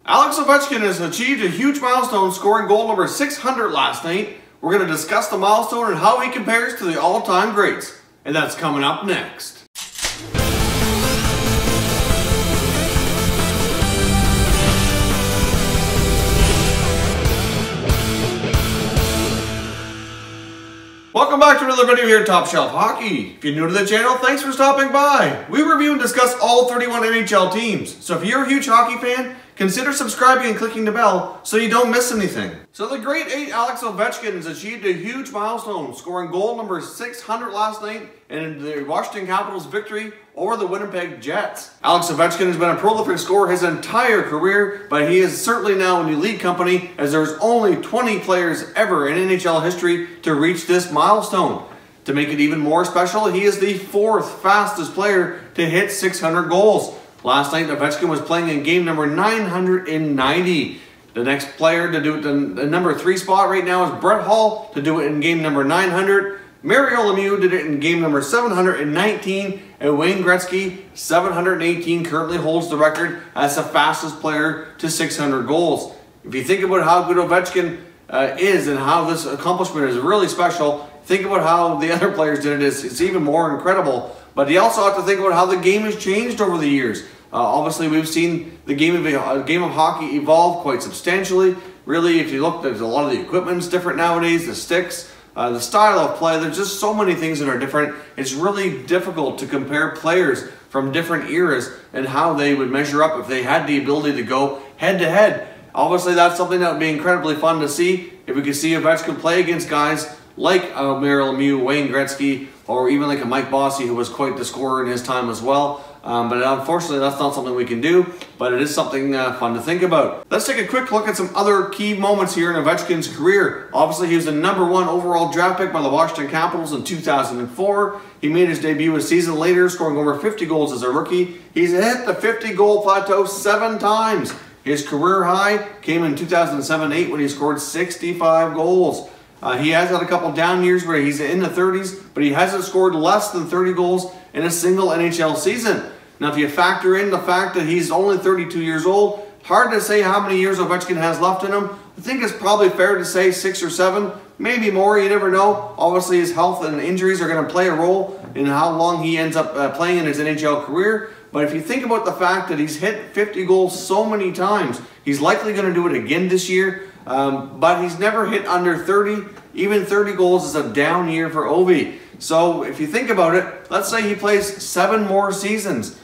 Alex Ovechkin has achieved a huge milestone, scoring goal number 600 last night. We're going to discuss the milestone and how he compares to the all-time greats. And that's coming up next. Welcome back to another video here at Top Shelf Hockey. If you're new to the channel, thanks for stopping by. We review and discuss all 31 NHL teams. So if you're a huge hockey fan, consider subscribing and clicking the bell so you don't miss anything. So the great 8 Alex Ovechkin has achieved a huge milestone, scoring goal number 600 last night in the Washington Capitals' victory over the Winnipeg Jets. Alex Ovechkin has been a prolific scorer his entire career, but he is certainly now in elite company, as there's only 20 players ever in NHL history to reach this milestone. To make it even more special, he is the 4th fastest player to hit 600 goals. Last night, Ovechkin was playing in game number 990. The next player to do it in the number 3 spot right now is Brett Hull to do it in game number 900. Mario Lemieux did it in game number 719, and Wayne Gretzky, 718, currently holds the record as the fastest player to 600 goals. If you think about how good Ovechkin is and how this accomplishment is really special, think about how the other players did it. It's even more incredible. But you also have to think about how the game has changed over the years. Obviously, we've seen the game of hockey evolve quite substantially. Really, if you look, there's a lot of the equipment's different nowadays, the sticks, the style of play. There's just so many things that are different. It's really difficult to compare players from different eras and how they would measure up if they had the ability to go head-to-head. Obviously, that's something that would be incredibly fun to see if we could see Ovechkin play against guys like Mario Lemieux, Wayne Gretzky, or even like a Mike Bossy, who was quite the scorer in his time as well. But unfortunately, that's not something we can do, but it is something fun to think about. Let's take a quick look at some other key moments here in Ovechkin's career. Obviously, he was the #1 overall draft pick by the Washington Capitals in 2004. He made his debut a season later, scoring over 50 goals as a rookie. He's hit the 50-goal plateau 7 times. His career high came in 2007-8 when he scored 65 goals. He has had a couple down years where he's in the 30s, but he hasn't scored less than 30 goals in a single NHL season. Now, if you factor in the fact that he's only 32 years old, hard to say how many years Ovechkin has left in him. I think it's probably fair to say 6 or 7, maybe more, you never know. Obviously, his health and injuries are going to play a role in how long he ends up playing in his NHL career. But if you think about the fact that he's hit 50 goals so many times, he's likely going to do it again this year. But he's never hit under 30. Even 30 goals is a down year for Ovi. So if you think about it, let's say he plays 7 more seasons.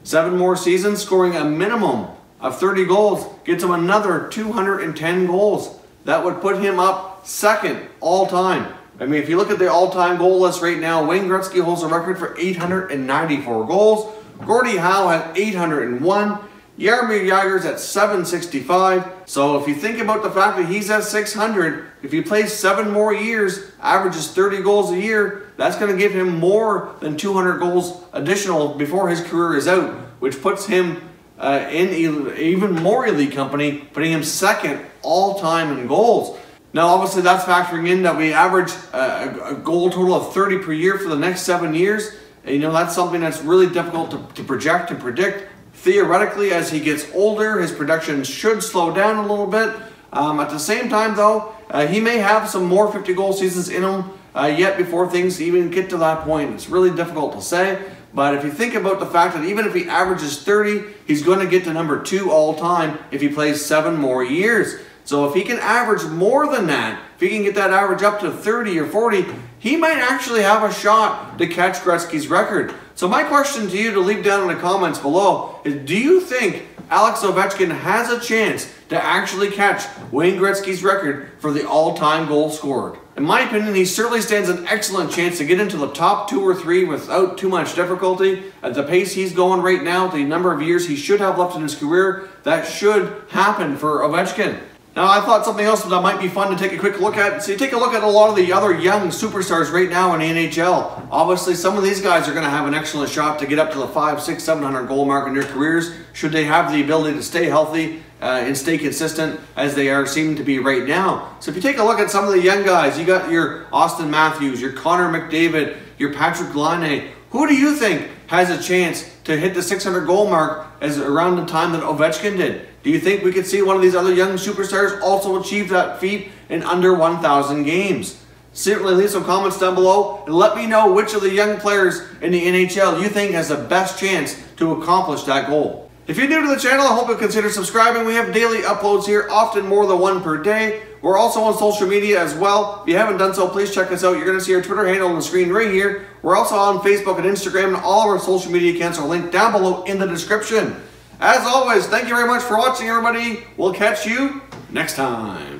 7 more seasons, scoring a minimum of 30 goals, gets him another 210 goals. That would put him up 2nd all time. I mean, if you look at the all-time goal list right now, Wayne Gretzky holds a record for 894 goals. Gordie Howe has 801. Jaromir Jagr's at 765. So if you think about the fact that he's at 600, if he plays 7 more years, averages 30 goals a year, that's going to give him more than 200 goals additional before his career is out, which puts him in even more elite company, putting him 2nd all-time in goals. Now, obviously, that's factoring in that we average a goal total of 30 per year for the next 7 years. And, you know, that's something that's really difficult to project and predict. Theoretically, as he gets older, his production should slow down a little bit. At the same time, though, he may have some more 50-goal seasons in him yet before things even get to that point. It's really difficult to say. But if you think about the fact that even if he averages 30, he's going to get to #2 all-time if he plays 7 more years. So if he can average more than that, if he can get that average up to 30 or 40, he might actually have a shot to catch Gretzky's record. So my question to you to leave down in the comments below is, do you think Alex Ovechkin has a chance to actually catch Wayne Gretzky's record for the all-time goal scored? In my opinion, he certainly stands an excellent chance to get into the top 2 or 3 without too much difficulty. At the pace he's going right now, the number of years he should have left in his career, that should happen for Ovechkin. Now, I thought something else that might be fun to take a quick look at. So you take a look at a lot of the other young superstars right now in the NHL. Obviously, some of these guys are going to have an excellent shot to get up to the 500, 600, 700 goal mark in their careers, should they have the ability to stay healthy and stay consistent as they are seeming to be right now. So if you take a look at some of the young guys, you got your Austin Matthews, your Connor McDavid, your Patrick Laine. Who do you think has a chance to hit the 600 goal mark as around the time that Ovechkin did? Do you think we could see one of these other young superstars also achieve that feat in under 1,000 games? Certainly leave some comments down below and let me know which of the young players in the NHL you think has the best chance to accomplish that goal. If you're new to the channel, I hope you'll consider subscribing. We have daily uploads here, often more than one per day. We're also on social media as well. If you haven't done so, please check us out. You're going to see our Twitter handle on the screen right here. We're also on Facebook and Instagram, and all of our social media accounts are linked down below in the description. As always, thank you very much for watching, everybody. We'll catch you next time.